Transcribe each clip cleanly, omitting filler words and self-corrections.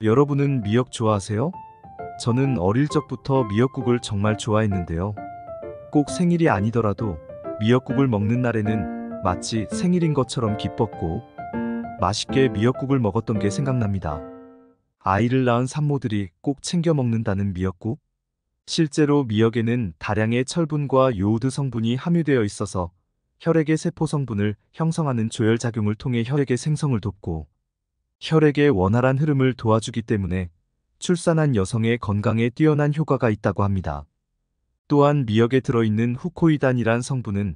여러분은 미역 좋아하세요? 저는 어릴 적부터 미역국을 정말 좋아했는데요. 꼭 생일이 아니더라도 미역국을 먹는 날에는 마치 생일인 것처럼 기뻤고 맛있게 미역국을 먹었던 게 생각납니다. 아이를 낳은 산모들이 꼭 챙겨 먹는다는 미역국? 실제로 미역에는 다량의 철분과 요오드 성분이 함유되어 있어서 혈액의 세포 성분을 형성하는 조혈작용을 통해 혈액의 생성을 돕고 혈액의 원활한 흐름을 도와주기 때문에 출산한 여성의 건강에 뛰어난 효과가 있다고 합니다. 또한 미역에 들어있는 후코이단이란 성분은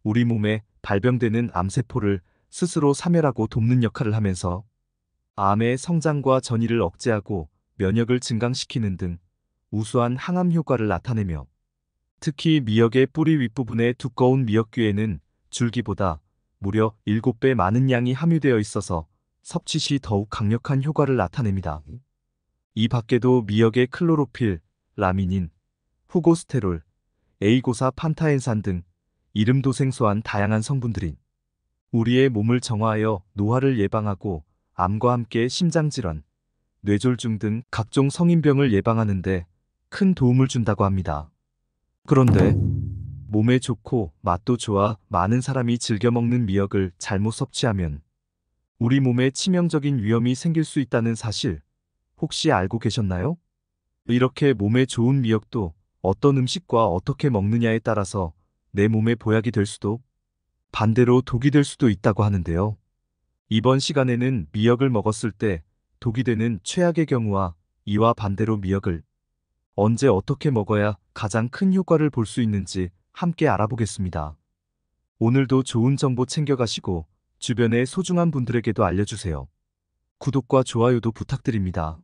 우리 몸에 발병되는 암세포를 스스로 사멸하고 돕는 역할을 하면서 암의 성장과 전이를 억제하고 면역을 증강시키는 등 우수한 항암 효과를 나타내며 특히 미역의 뿌리 윗부분의 두꺼운 미역귀에는 줄기보다 무려 7배 많은 양이 함유되어 있어서 섭취 시 더욱 강력한 효과를 나타냅니다. 이 밖에도 미역의 클로로필, 라미닌, 후고스테롤, 에이고사 판타엔산 등 이름도 생소한 다양한 성분들인 우리의 몸을 정화하여 노화를 예방하고 암과 함께 심장질환, 뇌졸중 등 각종 성인병을 예방하는 데 큰 도움을 준다고 합니다. 그런데 몸에 좋고 맛도 좋아 많은 사람이 즐겨 먹는 미역을 잘못 섭취하면 우리 몸에 치명적인 위험이 생길 수 있다는 사실 혹시 알고 계셨나요? 이렇게 몸에 좋은 미역도 어떤 음식과 어떻게 먹느냐에 따라서 내 몸에 보약이 될 수도 반대로 독이 될 수도 있다고 하는데요. 이번 시간에는 미역을 먹었을 때 독이 되는 최악의 경우와 이와 반대로 미역을 언제 어떻게 먹어야 가장 큰 효과를 볼 수 있는지 함께 알아보겠습니다. 오늘도 좋은 정보 챙겨가시고 주변의 소중한 분들에게도 알려주세요. 구독과 좋아요도 부탁드립니다.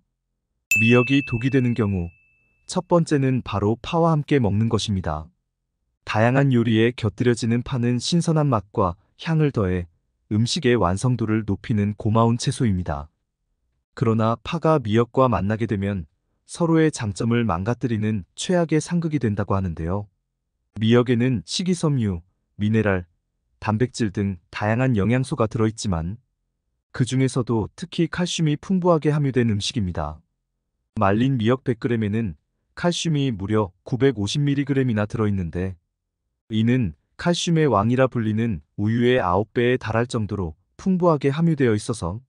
미역이 독이 되는 경우 첫 번째는 바로 파와 함께 먹는 것입니다. 다양한 요리에 곁들여지는 파는 신선한 맛과 향을 더해 음식의 완성도를 높이는 고마운 채소입니다. 그러나 파가 미역과 만나게 되면 서로의 장점을 망가뜨리는 최악의 상극이 된다고 하는데요. 미역에는 식이섬유, 미네랄, 단백질 등 다양한 영양소가 들어있지만 그 중에서도 특히 칼슘이 풍부하게 함유된 음식입니다. 말린 미역 100g에는 칼슘이 무려 950mg이나 들어있는데 이는 칼슘의 왕이라 불리는 우유의 9배에 달할 정도로 풍부하게 함유되어 있어서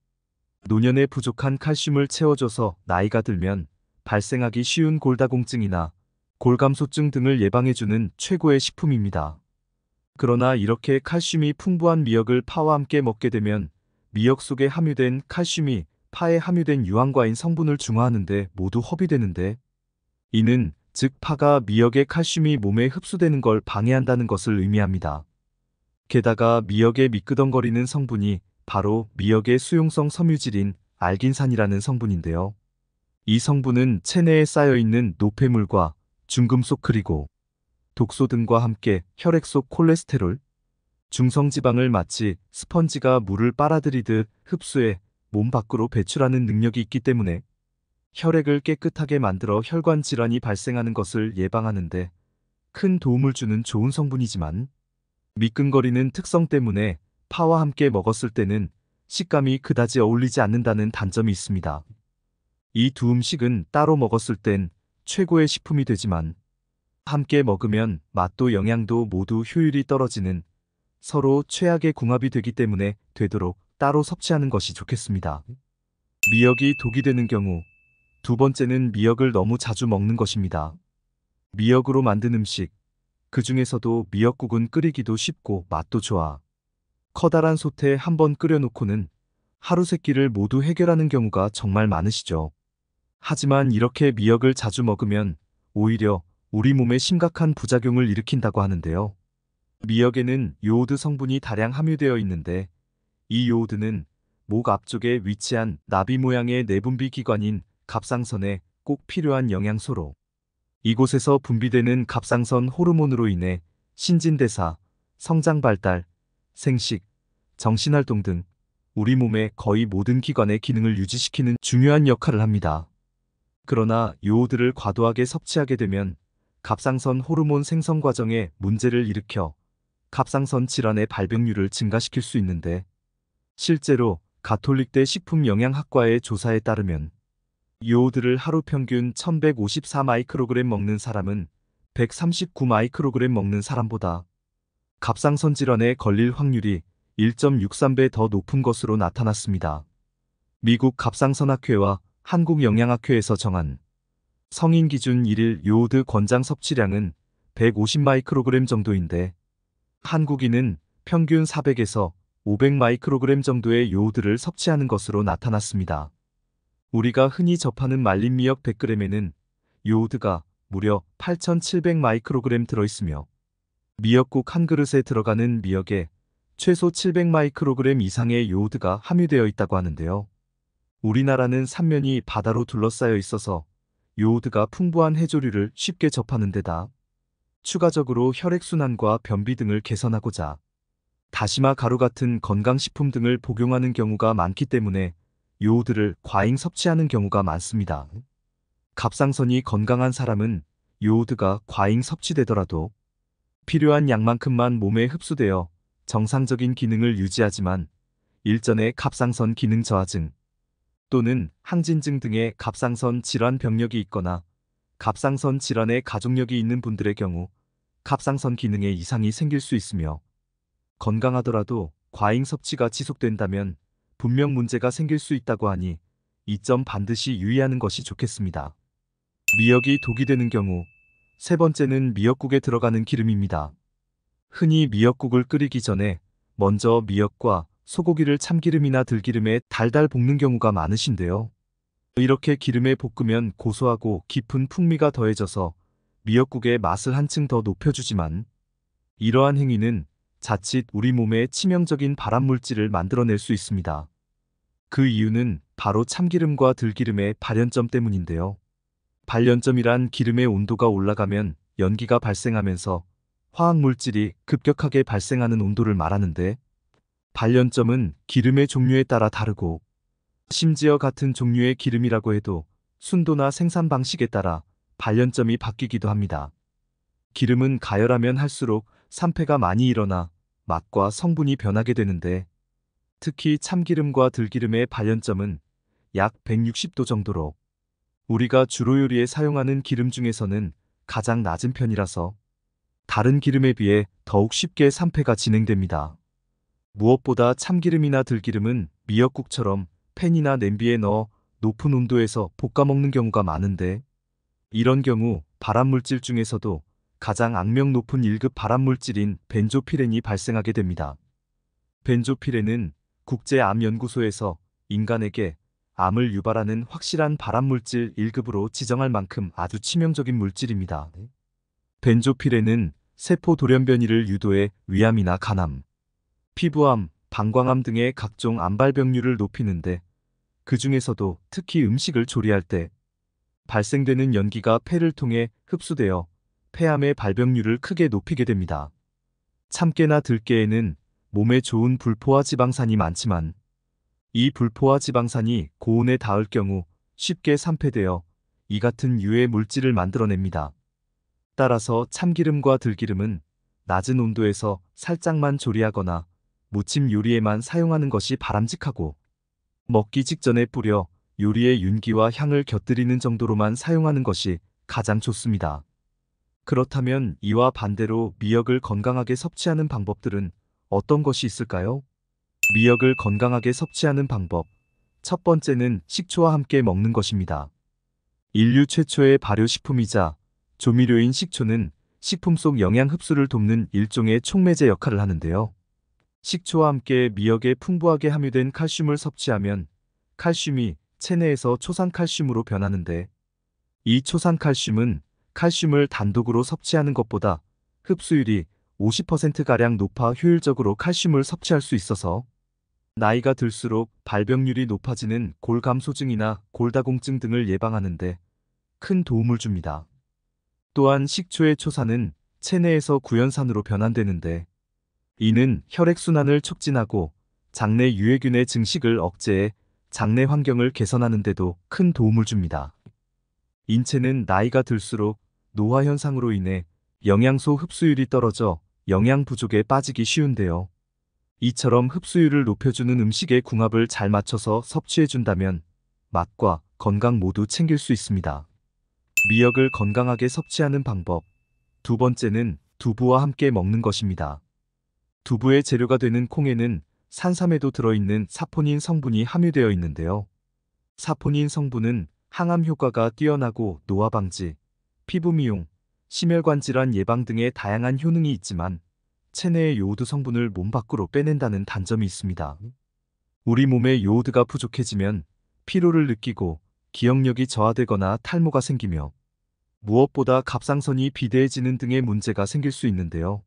노년에 부족한 칼슘을 채워줘서 나이가 들면 발생하기 쉬운 골다공증이나 골감소증 등을 예방해주는 최고의 식품입니다. 그러나 이렇게 칼슘이 풍부한 미역을 파와 함께 먹게 되면 미역 속에 함유된 칼슘이 파에 함유된 유황과인 성분을 중화하는 데 모두 허비되는데 이는 즉 파가 미역의 칼슘이 몸에 흡수되는 걸 방해한다는 것을 의미합니다. 게다가 미역의 미끄덩거리는 성분이 바로 미역의 수용성 섬유질인 알긴산이라는 성분인데요. 이 성분은 체내에 쌓여있는 노폐물과 중금속 그리고 독소 등과 함께 혈액 속 콜레스테롤, 중성지방을 마치 스펀지가 물을 빨아들이듯 흡수해 몸 밖으로 배출하는 능력이 있기 때문에 혈액을 깨끗하게 만들어 혈관 질환이 발생하는 것을 예방하는 데 큰 도움을 주는 좋은 성분이지만 미끈거리는 특성 때문에 파와 함께 먹었을 때는 식감이 그다지 어울리지 않는다는 단점이 있습니다. 이 두 음식은 따로 먹었을 땐 최고의 식품이 되지만 함께 먹으면 맛도 영양도 모두 효율이 떨어지는 서로 최악의 궁합이 되기 때문에 되도록 따로 섭취하는 것이 좋겠습니다. 미역이 독이 되는 경우 두 번째는 미역을 너무 자주 먹는 것입니다. 미역으로 만든 음식, 그 중에서도 미역국은 끓이기도 쉽고 맛도 좋아. 커다란 솥에 한번 끓여놓고는 하루 세 끼를 모두 해결하는 경우가 정말 많으시죠. 하지만 이렇게 미역을 자주 먹으면 오히려 우리 몸에 심각한 부작용을 일으킨다고 하는데요. 미역에는 요오드 성분이 다량 함유되어 있는데 이 요오드는 목 앞쪽에 위치한 나비 모양의 내분비 기관인 갑상선에 꼭 필요한 영양소로 이곳에서 분비되는 갑상선 호르몬으로 인해 신진대사, 성장 발달, 생식, 정신활동 등 우리 몸의 거의 모든 기관의 기능을 유지시키는 중요한 역할을 합니다. 그러나 요오드를 과도하게 섭취하게 되면 갑상선 호르몬 생성 과정에 문제를 일으켜 갑상선 질환의 발병률을 증가시킬 수 있는데 실제로 가톨릭대 식품영양학과의 조사에 따르면 요오드를 하루 평균 1154 마이크로그램 먹는 사람은 139 마이크로그램 먹는 사람보다 갑상선 질환에 걸릴 확률이 1.63배 더 높은 것으로 나타났습니다. 미국 갑상선학회와 한국영양학회에서 정한 성인 기준 1일 요오드 권장 섭취량은 150 마이크로그램 정도인데 한국인은 평균 400에서 500 마이크로그램 정도의 요오드를 섭취하는 것으로 나타났습니다. 우리가 흔히 접하는 말린 미역 100g에는 요오드가 무려 8,700 마이크로그램 들어있으며 미역국 한 그릇에 들어가는 미역에 최소 700 마이크로그램 이상의 요오드가 함유되어 있다고 하는데요. 우리나라는 삼면이 바다로 둘러싸여 있어서 요오드가 풍부한 해조류를 쉽게 접하는 데다 추가적으로 혈액순환과 변비 등을 개선하고자 다시마 가루 같은 건강식품 등을 복용하는 경우가 많기 때문에 요오드를 과잉 섭취하는 경우가 많습니다. 갑상선이 건강한 사람은 요오드가 과잉 섭취되더라도 필요한 양만큼만 몸에 흡수되어 정상적인 기능을 유지하지만 일전의 갑상선 기능 저하증 또는 항진증 등의 갑상선 질환 병력이 있거나 갑상선 질환의 가족력이 있는 분들의 경우 갑상선 기능에 이상이 생길 수 있으며 건강하더라도 과잉 섭취가 지속된다면 분명 문제가 생길 수 있다고 하니 이 점 반드시 유의하는 것이 좋겠습니다. 미역이 독이 되는 경우 세 번째는 미역국에 들어가는 기름입니다. 흔히 미역국을 끓이기 전에 먼저 미역과 소고기를 참기름이나 들기름에 달달 볶는 경우가 많으신데요. 이렇게 기름에 볶으면 고소하고 깊은 풍미가 더해져서 미역국의 맛을 한층 더 높여주지만 이러한 행위는 자칫 우리 몸에 치명적인 발암물질을 만들어낼 수 있습니다. 그 이유는 바로 참기름과 들기름의 발연점 때문인데요. 발연점이란 기름의 온도가 올라가면 연기가 발생하면서 화학물질이 급격하게 발생하는 온도를 말하는데 발연점은 기름의 종류에 따라 다르고 심지어 같은 종류의 기름이라고 해도 순도나 생산 방식에 따라 발연점이 바뀌기도 합니다. 기름은 가열하면 할수록 산패가 많이 일어나 맛과 성분이 변하게 되는데 특히 참기름과 들기름의 발연점은 약 160도 정도로 우리가 주로 요리에 사용하는 기름 중에서는 가장 낮은 편이라서 다른 기름에 비해 더욱 쉽게 산패가 진행됩니다. 무엇보다 참기름이나 들기름은 미역국처럼 팬이나 냄비에 넣어 높은 온도에서 볶아 먹는 경우가 많은데 이런 경우 발암물질 중에서도 가장 악명 높은 1급 발암물질인 벤조피렌이 발생하게 됩니다. 벤조피렌은 국제암연구소에서 인간에게 암을 유발하는 확실한 발암물질 1급으로 지정할 만큼 아주 치명적인 물질입니다. 벤조피렌은 세포 돌연변이를 유도해 위암이나 간암, 피부암, 방광암 등의 각종 암발병률을 높이는데 그 중에서도 특히 음식을 조리할 때 발생되는 연기가 폐를 통해 흡수되어 폐암의 발병률을 크게 높이게 됩니다. 참깨나 들깨에는 몸에 좋은 불포화 지방산이 많지만 이 불포화 지방산이 고온에 닿을 경우 쉽게 산패되어 이 같은 유해 물질을 만들어냅니다. 따라서 참기름과 들기름은 낮은 온도에서 살짝만 조리하거나 무침 요리에만 사용하는 것이 바람직하고 먹기 직전에 뿌려 요리의 윤기와 향을 곁들이는 정도로만 사용하는 것이 가장 좋습니다. 그렇다면 이와 반대로 미역을 건강하게 섭취하는 방법들은 어떤 것이 있을까요? 미역을 건강하게 섭취하는 방법. 첫 번째는 식초와 함께 먹는 것입니다. 인류 최초의 발효식품이자 조미료인 식초는 식품 속 영양 흡수를 돕는 일종의 촉매제 역할을 하는데요. 식초와 함께 미역에 풍부하게 함유된 칼슘을 섭취하면 칼슘이 체내에서 초산칼슘으로 변하는데 이 초산칼슘은 칼슘을 단독으로 섭취하는 것보다 흡수율이 50%가량 높아 효율적으로 칼슘을 섭취할 수 있어서 나이가 들수록 발병률이 높아지는 골감소증이나 골다공증 등을 예방하는데 큰 도움을 줍니다. 또한 식초의 초산은 체내에서 구연산으로 변환되는데 이는 혈액순환을 촉진하고 장내 유해균의 증식을 억제해 장내 환경을 개선하는 데도 큰 도움을 줍니다. 인체는 나이가 들수록 노화 현상으로 인해 영양소 흡수율이 떨어져 영양 부족에 빠지기 쉬운데요. 이처럼 흡수율을 높여주는 음식의 궁합을 잘 맞춰서 섭취해준다면 맛과 건강 모두 챙길 수 있습니다. 미역을 건강하게 섭취하는 방법. 두 번째는 두부와 함께 먹는 것입니다. 두부의 재료가 되는 콩에는 산삼에도 들어있는 사포닌 성분이 함유되어 있는데요. 사포닌 성분은 항암 효과가 뛰어나고 노화 방지, 피부 미용, 심혈관 질환 예방 등의 다양한 효능이 있지만 체내의 요오드 성분을 몸 밖으로 빼낸다는 단점이 있습니다. 우리 몸에 요오드가 부족해지면 피로를 느끼고 기억력이 저하되거나 탈모가 생기며 무엇보다 갑상선이 비대해지는 등의 문제가 생길 수 있는데요.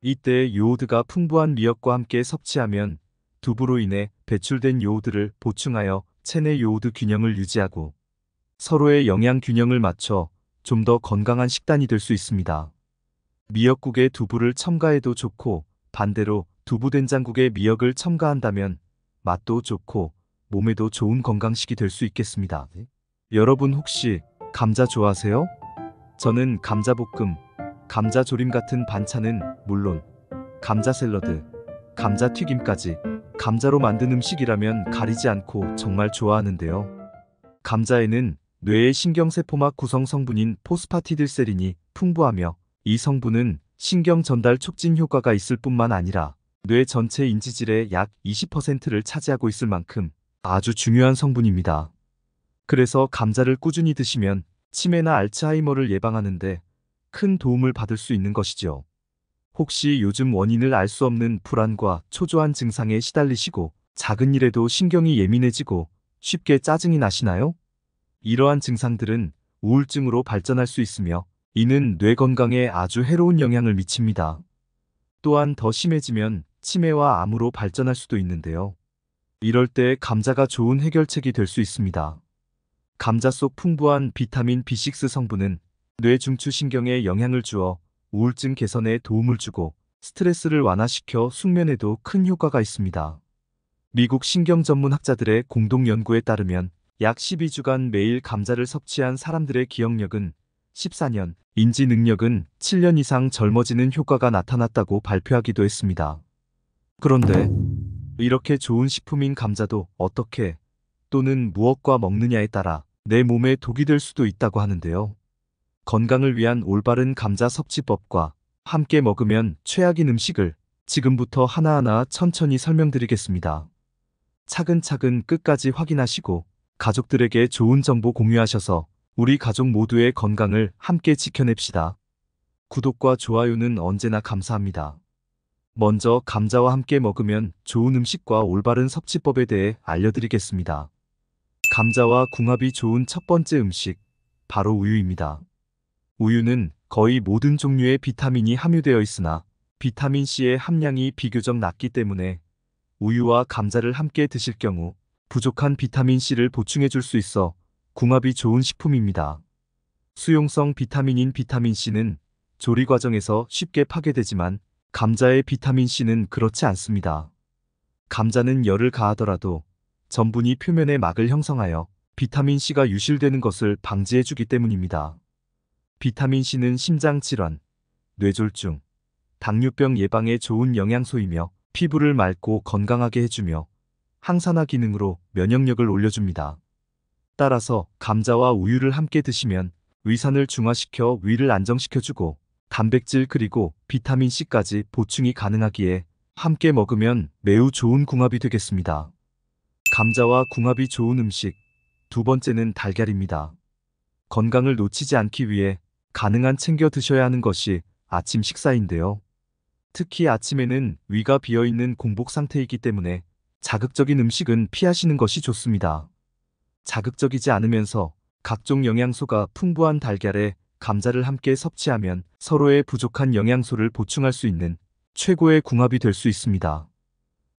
이때 요오드가 풍부한 미역과 함께 섭취하면 두부로 인해 배출된 요오드를 보충하여 체내 요오드 균형을 유지하고 서로의 영양 균형을 맞춰 좀 더 건강한 식단이 될 수 있습니다. 미역국에 두부를 첨가해도 좋고 반대로 두부된장국에 미역을 첨가한다면 맛도 좋고 몸에도 좋은 건강식이 될 수 있겠습니다. 여러분 혹시 감자 좋아하세요? 저는 감자볶음, 감자조림 같은 반찬은 물론 감자 샐러드, 감자튀김까지 감자로 만든 음식이라면 가리지 않고 정말 좋아하는데요. 감자에는 뇌의 신경세포막 구성 성분인 포스파티딜세린이 풍부하며 이 성분은 신경 전달 촉진 효과가 있을 뿐만 아니라 뇌 전체 인지질의 약 20%를 차지하고 있을 만큼 아주 중요한 성분입니다. 그래서 감자를 꾸준히 드시면 치매나 알츠하이머를 예방하는데 큰 도움을 받을 수 있는 것이죠. 혹시 요즘 원인을 알 수 없는 불안과 초조한 증상에 시달리시고 작은 일에도 신경이 예민해지고 쉽게 짜증이 나시나요? 이러한 증상들은 우울증으로 발전할 수 있으며 이는 뇌 건강에 아주 해로운 영향을 미칩니다. 또한 더 심해지면 치매와 암으로 발전할 수도 있는데요. 이럴 때 감자가 좋은 해결책이 될 수 있습니다. 감자 속 풍부한 비타민 B6 성분은 뇌 중추신경에 영향을 주어 우울증 개선에 도움을 주고 스트레스를 완화시켜 숙면에도 큰 효과가 있습니다. 미국 신경 전문 학자들의 공동 연구에 따르면 약 12주간 매일 감자를 섭취한 사람들의 기억력은 14년, 인지 능력은 7년 이상 젊어지는 효과가 나타났다고 발표하기도 했습니다. 그런데 이렇게 좋은 식품인 감자도 어떻게 또는 무엇과 먹느냐에 따라 내 몸에 독이 될 수도 있다고 하는데요. 건강을 위한 올바른 감자 섭취법과 함께 먹으면 최악인 음식을 지금부터 하나하나 천천히 설명드리겠습니다. 차근차근 끝까지 확인하시고 가족들에게 좋은 정보 공유하셔서 우리 가족 모두의 건강을 함께 지켜냅시다. 구독과 좋아요는 언제나 감사합니다. 먼저 감자와 함께 먹으면 좋은 음식과 올바른 섭취법에 대해 알려드리겠습니다. 감자와 궁합이 좋은 첫 번째 음식, 바로 우유입니다. 우유는 거의 모든 종류의 비타민이 함유되어 있으나 비타민C의 함량이 비교적 낮기 때문에 우유와 감자를 함께 드실 경우 부족한 비타민C를 보충해 줄 수 있어 궁합이 좋은 식품입니다. 수용성 비타민인 비타민C는 조리 과정에서 쉽게 파괴되지만 감자의 비타민C는 그렇지 않습니다. 감자는 열을 가하더라도 전분이 표면에 막을 형성하여 비타민C가 유실되는 것을 방지해 주기 때문입니다. 비타민C는 심장질환, 뇌졸중, 당뇨병 예방에 좋은 영양소이며 피부를 맑고 건강하게 해주며 항산화 기능으로 면역력을 올려줍니다. 따라서 감자와 우유를 함께 드시면 위산을 중화시켜 위를 안정시켜주고 단백질 그리고 비타민C까지 보충이 가능하기에 함께 먹으면 매우 좋은 궁합이 되겠습니다. 감자와 궁합이 좋은 음식, 두 번째는 달걀입니다. 건강을 놓치지 않기 위해 가능한 챙겨 드셔야 하는 것이 아침 식사인데요. 특히 아침에는 위가 비어있는 공복 상태이기 때문에 자극적인 음식은 피하시는 것이 좋습니다. 자극적이지 않으면서 각종 영양소가 풍부한 달걀에 감자를 함께 섭취하면 서로의 부족한 영양소를 보충할 수 있는 최고의 궁합이 될 수 있습니다.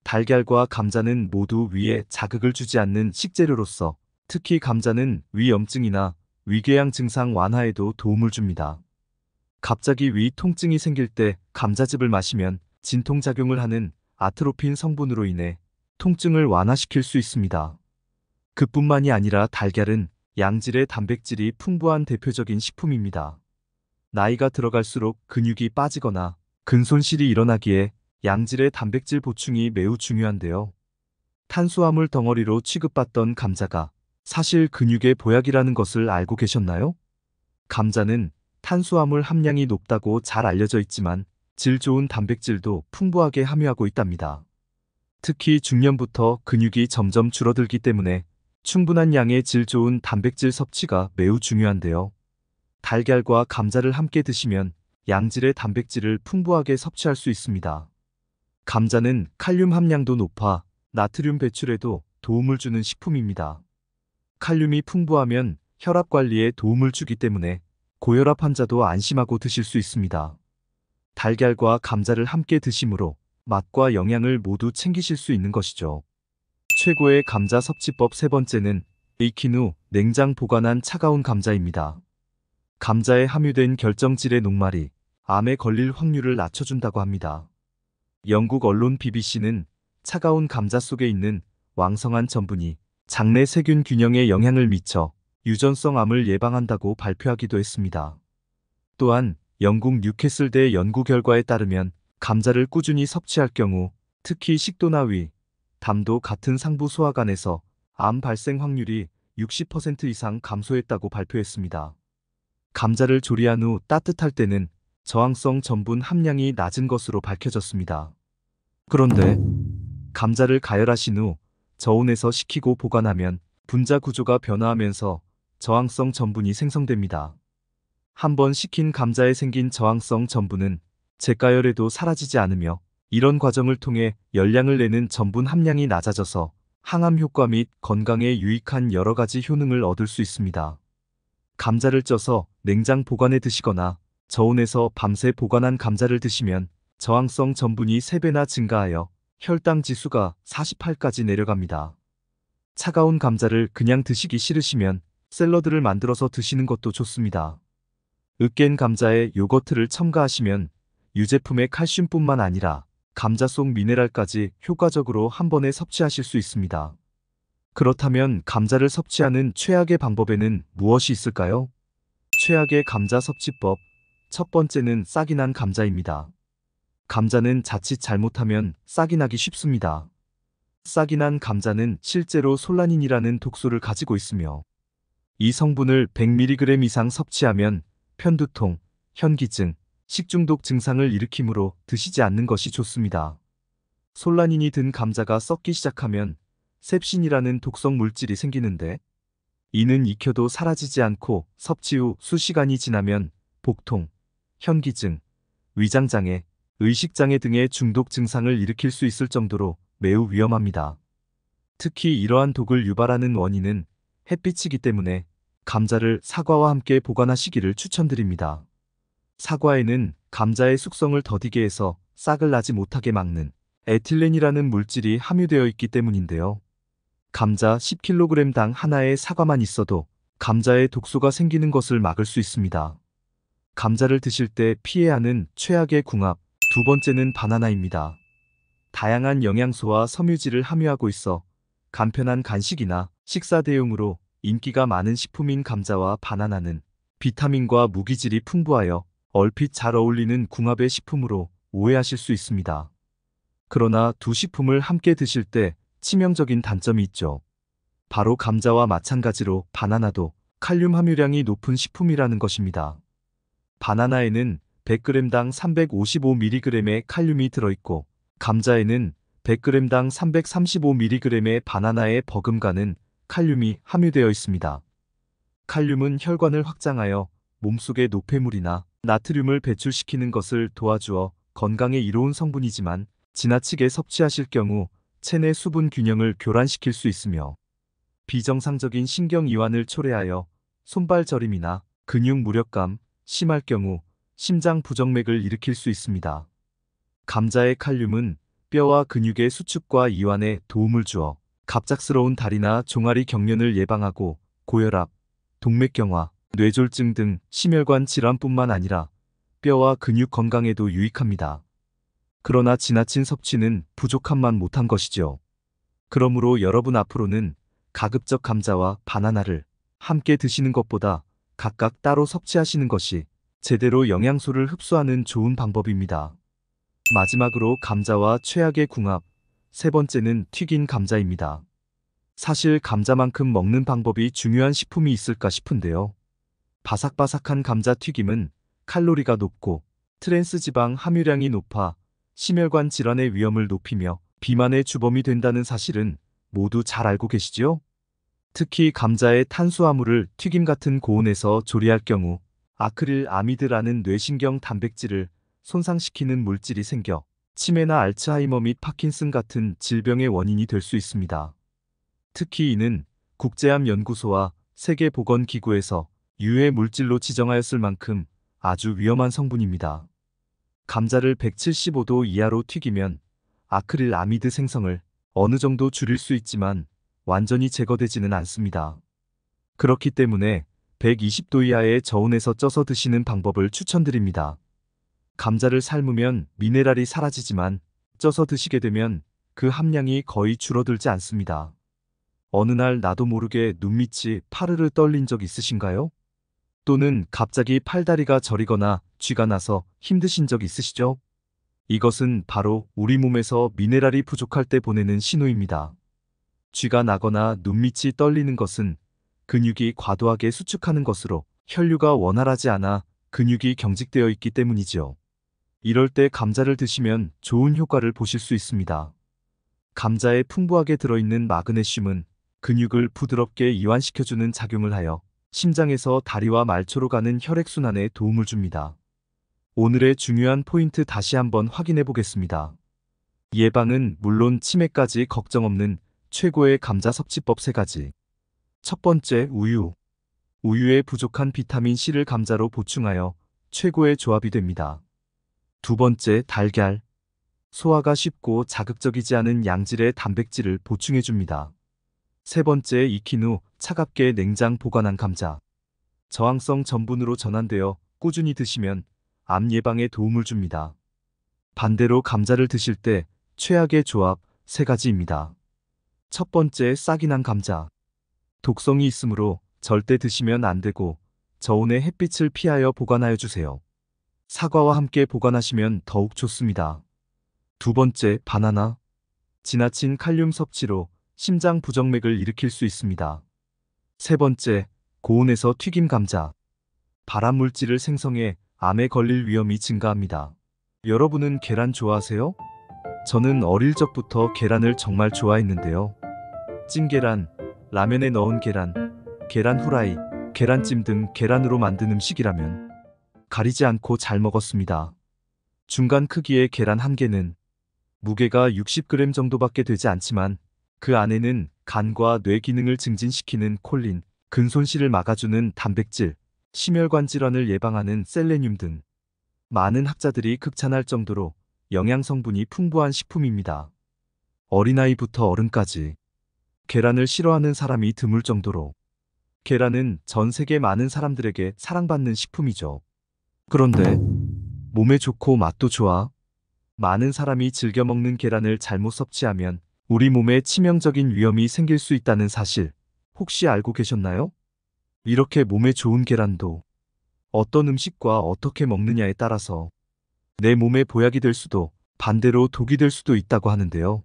달걀과 감자는 모두 위에 자극을 주지 않는 식재료로서 특히 감자는 위염증이나 위궤양 증상 완화에도 도움을 줍니다. 갑자기 위 통증이 생길 때 감자즙을 마시면 진통작용을 하는 아트로핀 성분으로 인해 통증을 완화시킬 수 있습니다. 그뿐만이 아니라 달걀은 양질의 단백질이 풍부한 대표적인 식품입니다. 나이가 들어갈수록 근육이 빠지거나 근손실이 일어나기에 양질의 단백질 보충이 매우 중요한데요. 탄수화물 덩어리로 취급받던 감자가 사실 근육의 보약이라는 것을 알고 계셨나요? 감자는 탄수화물 함량이 높다고 잘 알려져 있지만 질 좋은 단백질도 풍부하게 함유하고 있답니다. 특히 중년부터 근육이 점점 줄어들기 때문에 충분한 양의 질 좋은 단백질 섭취가 매우 중요한데요. 달걀과 감자를 함께 드시면 양질의 단백질을 풍부하게 섭취할 수 있습니다. 감자는 칼륨 함량도 높아 나트륨 배출에도 도움을 주는 식품입니다. 칼륨이 풍부하면 혈압 관리에 도움을 주기 때문에 고혈압 환자도 안심하고 드실 수 있습니다. 달걀과 감자를 함께 드심으로 맛과 영양을 모두 챙기실 수 있는 것이죠. 최고의 감자 섭취법 세 번째는 익힌 후 냉장 보관한 차가운 감자입니다. 감자에 함유된 결정질의 녹말이 암에 걸릴 확률을 낮춰준다고 합니다. 영국 언론 BBC는 차가운 감자 속에 있는 왕성한 전분이 장내 세균 균형에 영향을 미쳐 유전성 암을 예방한다고 발표하기도 했습니다. 또한 영국 뉴캐슬대 연구 결과에 따르면 감자를 꾸준히 섭취할 경우 특히 식도나 위, 담도 같은 상부 소화관에서 암 발생 확률이 60% 이상 감소했다고 발표했습니다. 감자를 조리한 후 따뜻할 때는 저항성 전분 함량이 낮은 것으로 밝혀졌습니다. 그런데 감자를 가열하신 후 저온에서 식히고 보관하면 분자 구조가 변화하면서 저항성 전분이 생성됩니다. 한번 식힌 감자에 생긴 저항성 전분은 재가열에도 사라지지 않으며 이런 과정을 통해 열량을 내는 전분 함량이 낮아져서 항암 효과 및 건강에 유익한 여러 가지 효능을 얻을 수 있습니다. 감자를 쪄서 냉장 보관해 드시거나 저온에서 밤새 보관한 감자를 드시면 저항성 전분이 3배나 증가하여 혈당 지수가 48까지 내려갑니다. 차가운 감자를 그냥 드시기 싫으시면 샐러드를 만들어서 드시는 것도 좋습니다. 으깬 감자에 요거트를 첨가하시면 유제품의 칼슘뿐만 아니라 감자 속 미네랄까지 효과적으로 한 번에 섭취하실 수 있습니다. 그렇다면 감자를 섭취하는 최악의 방법에는 무엇이 있을까요? 최악의 감자 섭취법. 첫 번째는 싹이 난 감자입니다. 감자는 자칫 잘못하면 싹이 나기 쉽습니다. 싹이 난 감자는 실제로 솔라닌이라는 독소를 가지고 있으며 이 성분을 100mg 이상 섭취하면 편두통, 현기증, 식중독 증상을 일으키므로 드시지 않는 것이 좋습니다. 솔라닌이 든 감자가 썩기 시작하면 셉신이라는 독성 물질이 생기는데 이는 익혀도 사라지지 않고 섭취 후 수시간이 지나면 복통, 현기증, 위장장애, 의식장애 등의 중독 증상을 일으킬 수 있을 정도로 매우 위험합니다. 특히 이러한 독을 유발하는 원인은 햇빛이기 때문에 감자를 사과와 함께 보관하시기를 추천드립니다. 사과에는 감자의 숙성을 더디게 해서 싹을 나지 못하게 막는 에틸렌이라는 물질이 함유되어 있기 때문인데요. 감자 10kg당 하나의 사과만 있어도 감자에 독소가 생기는 것을 막을 수 있습니다. 감자를 드실 때 피해야 하는 최악의 궁합. 두 번째는 바나나입니다. 다양한 영양소와 섬유질을 함유하고 있어 간편한 간식이나 식사 대용으로 인기가 많은 식품인 감자와 바나나는 비타민과 무기질이 풍부하여 얼핏 잘 어울리는 궁합의 식품으로 오해하실 수 있습니다. 그러나 두 식품을 함께 드실 때 치명적인 단점이 있죠. 바로 감자와 마찬가지로 바나나도 칼륨 함유량이 높은 식품이라는 것입니다. 바나나에는 100g당 355mg의 칼륨이 들어있고 감자에는 100g당 335mg의 바나나에 버금가는 칼륨이 함유되어 있습니다. 칼륨은 혈관을 확장하여 몸속의 노폐물이나 나트륨을 배출시키는 것을 도와주어 건강에 이로운 성분이지만 지나치게 섭취하실 경우 체내 수분 균형을 교란시킬 수 있으며 비정상적인 신경이완을 초래하여 손발 저림이나 근육 무력감, 심할 경우 심장 부정맥을 일으킬 수 있습니다. 감자의 칼륨은 뼈와 근육의 수축과 이완에 도움을 주어 갑작스러운 다리나 종아리 경련을 예방하고 고혈압, 동맥경화, 뇌졸중 등 심혈관 질환뿐만 아니라 뼈와 근육 건강에도 유익합니다. 그러나 지나친 섭취는 부족함만 못한 것이죠. 그러므로 여러분 앞으로는 가급적 감자와 바나나를 함께 드시는 것보다 각각 따로 섭취하시는 것이 제대로 영양소를 흡수하는 좋은 방법입니다. 마지막으로 감자와 최악의 궁합. 세 번째는 튀긴 감자입니다. 사실 감자만큼 먹는 방법이 중요한 식품이 있을까 싶은데요. 바삭바삭한 감자 튀김은 칼로리가 높고 트랜스 지방 함유량이 높아 심혈관 질환의 위험을 높이며 비만의 주범이 된다는 사실은 모두 잘 알고 계시죠? 특히 감자의 탄수화물을 튀김 같은 고온에서 조리할 경우 아크릴 아미드라는 뇌신경 단백질을 손상시키는 물질이 생겨 치매나 알츠하이머 및 파킨슨 같은 질병의 원인이 될 수 있습니다. 특히 이는 국제암 연구소와 세계보건기구에서 유해 물질로 지정하였을 만큼 아주 위험한 성분입니다. 감자를 175도 이하로 튀기면 아크릴 아미드 생성을 어느 정도 줄일 수 있지만 완전히 제거되지는 않습니다. 그렇기 때문에 120도 이하의 저온에서 쪄서 드시는 방법을 추천드립니다. 감자를 삶으면 미네랄이 사라지지만 쪄서 드시게 되면 그 함량이 거의 줄어들지 않습니다. 어느 날 나도 모르게 눈밑이 파르르 떨린 적 있으신가요? 또는 갑자기 팔다리가 저리거나 쥐가 나서 힘드신 적 있으시죠? 이것은 바로 우리 몸에서 미네랄이 부족할 때 보내는 신호입니다. 쥐가 나거나 눈밑이 떨리는 것은 근육이 과도하게 수축하는 것으로 혈류가 원활하지 않아 근육이 경직되어 있기 때문이지요. 이럴 때 감자를 드시면 좋은 효과를 보실 수 있습니다. 감자에 풍부하게 들어있는 마그네슘은 근육을 부드럽게 이완시켜주는 작용을 하여 심장에서 다리와 말초로 가는 혈액순환에 도움을 줍니다. 오늘의 중요한 포인트 다시 한번 확인해 보겠습니다. 예방은 물론 치매까지 걱정 없는 최고의 감자 섭취법 3가지. 첫 번째, 우유. 우유에 부족한 비타민 C를 감자로 보충하여 최고의 조합이 됩니다. 두 번째, 달걀. 소화가 쉽고 자극적이지 않은 양질의 단백질을 보충해 줍니다. 세 번째, 익힌 후 차갑게 냉장 보관한 감자. 저항성 전분으로 전환되어 꾸준히 드시면 암 예방에 도움을 줍니다. 반대로 감자를 드실 때 최악의 조합 3가지입니다. 첫 번째, 싹이 난 감자. 독성이 있으므로 절대 드시면 안 되고 저온의 햇빛을 피하여 보관하여 주세요. 사과와 함께 보관하시면 더욱 좋습니다. 두 번째, 바나나. 지나친 칼륨 섭취로 심장 부정맥을 일으킬 수 있습니다. 세 번째, 고온에서 튀김 감자. 발암 물질을 생성해 암에 걸릴 위험이 증가합니다. 여러분은 계란 좋아하세요? 저는 어릴 적부터 계란을 정말 좋아했는데요. 찐계란, 라면에 넣은 계란, 계란 후라이, 계란찜 등 계란으로 만든 음식이라면 가리지 않고 잘 먹었습니다. 중간 크기의 계란 한 개는 무게가 60g 정도밖에 되지 않지만 그 안에는 간과 뇌 기능을 증진시키는 콜린, 근손실을 막아주는 단백질, 심혈관 질환을 예방하는 셀레늄 등 많은 학자들이 극찬할 정도로 영양 성분이 풍부한 식품입니다. 어린아이부터 어른까지 계란을 싫어하는 사람이 드물 정도로 계란은 전 세계 많은 사람들에게 사랑받는 식품이죠. 그런데 몸에 좋고 맛도 좋아. 많은 사람이 즐겨 먹는 계란을 잘못 섭취하면 우리 몸에 치명적인 위험이 생길 수 있다는 사실 혹시 알고 계셨나요? 이렇게 몸에 좋은 계란도 어떤 음식과 어떻게 먹느냐에 따라서 내 몸에 보약이 될 수도 반대로 독이 될 수도 있다고 하는데요.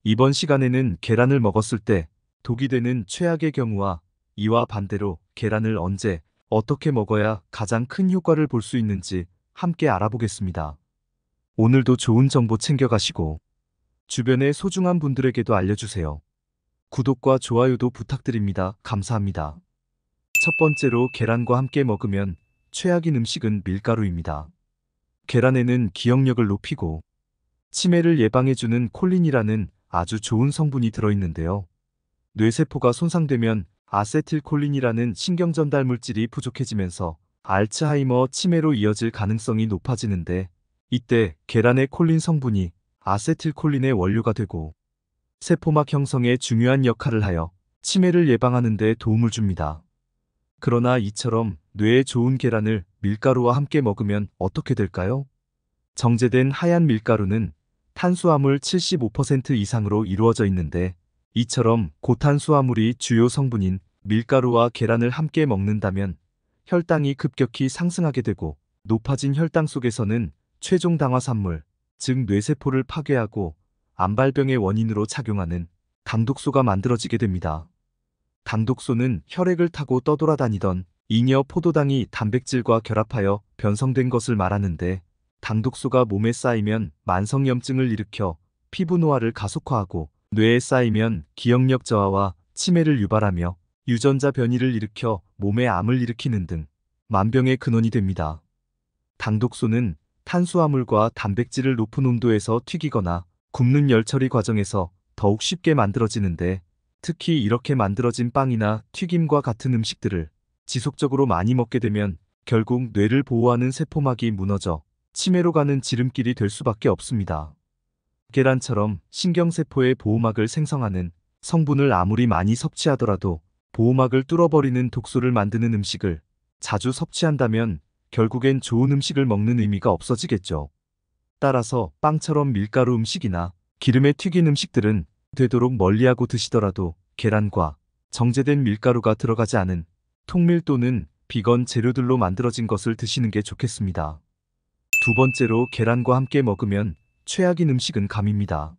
이번 시간에는 계란을 먹었을 때 독이 되는 최악의 경우와 이와 반대로 계란을 언제 어떻게 먹어야 가장 큰 효과를 볼 수 있는지 함께 알아보겠습니다. 오늘도 좋은 정보 챙겨가시고 주변의 소중한 분들에게도 알려주세요. 구독과 좋아요도 부탁드립니다. 감사합니다. 첫 번째로 계란과 함께 먹으면 최악인 음식은 밀가루입니다. 계란에는 기억력을 높이고 치매를 예방해주는 콜린이라는 아주 좋은 성분이 들어있는데요. 뇌세포가 손상되면 아세틸콜린이라는 신경전달 물질이 부족해지면서 알츠하이머 치매로 이어질 가능성이 높아지는데 이때 계란의 콜린 성분이 아세틸콜린의 원료가 되고 세포막 형성에 중요한 역할을 하여 치매를 예방하는 데 도움을 줍니다. 그러나 이처럼 뇌에 좋은 계란을 밀가루와 함께 먹으면 어떻게 될까요? 정제된 하얀 밀가루는 탄수화물 75% 이상으로 이루어져 있는데 이처럼 고탄수화물이 주요 성분인 밀가루와 계란을 함께 먹는다면 혈당이 급격히 상승하게 되고 높아진 혈당 속에서는 최종 당화산물, 즉 뇌세포를 파괴하고 암발병의 원인으로 작용하는 당독소가 만들어지게 됩니다. 당독소는 혈액을 타고 떠돌아다니던 잉여 포도당이 단백질과 결합하여 변성된 것을 말하는데, 당독소가 몸에 쌓이면 만성염증을 일으켜 피부 노화를 가속화하고, 뇌에 쌓이면 기억력 저하와 치매를 유발하며 유전자 변이를 일으켜 몸에 암을 일으키는 등 만병의 근원이 됩니다. 당독소는 탄수화물과 단백질을 높은 온도에서 튀기거나 굽는 열처리 과정에서 더욱 쉽게 만들어지는데, 특히 이렇게 만들어진 빵이나 튀김과 같은 음식들을 지속적으로 많이 먹게 되면 결국 뇌를 보호하는 세포막이 무너져 치매로 가는 지름길이 될 수밖에 없습니다. 계란처럼 신경세포의 보호막을 생성하는 성분을 아무리 많이 섭취하더라도 보호막을 뚫어버리는 독소를 만드는 음식을 자주 섭취한다면 결국엔 좋은 음식을 먹는 의미가 없어지겠죠. 따라서 빵처럼 밀가루 음식이나 기름에 튀긴 음식들은 되도록 멀리하고 드시더라도 계란과 정제된 밀가루가 들어가지 않은 통밀 또는 비건 재료들로 만들어진 것을 드시는 게 좋겠습니다. 두 번째로, 계란과 함께 먹으면 최악인 음식은 감입니다.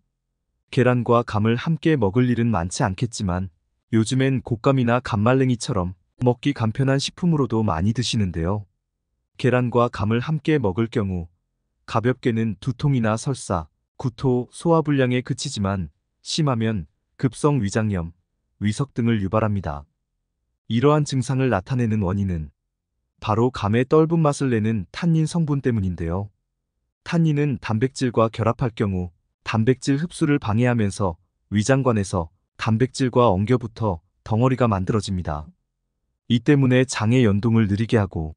계란과 감을 함께 먹을 일은 많지 않겠지만 요즘엔 곶감이나 감말랭이처럼 먹기 간편한 식품으로도 많이 드시는데요. 계란과 감을 함께 먹을 경우 가볍게는 두통이나 설사, 구토, 소화불량에 그치지만 심하면 급성 위장염, 위석 등을 유발합니다. 이러한 증상을 나타내는 원인은 바로 감의 떫은 맛을 내는 탄닌 성분 때문인데요. 탄닌은 단백질과 결합할 경우 단백질 흡수를 방해하면서 위장관에서 단백질과 엉겨붙어 덩어리가 만들어집니다. 이 때문에 장의 연동을 느리게 하고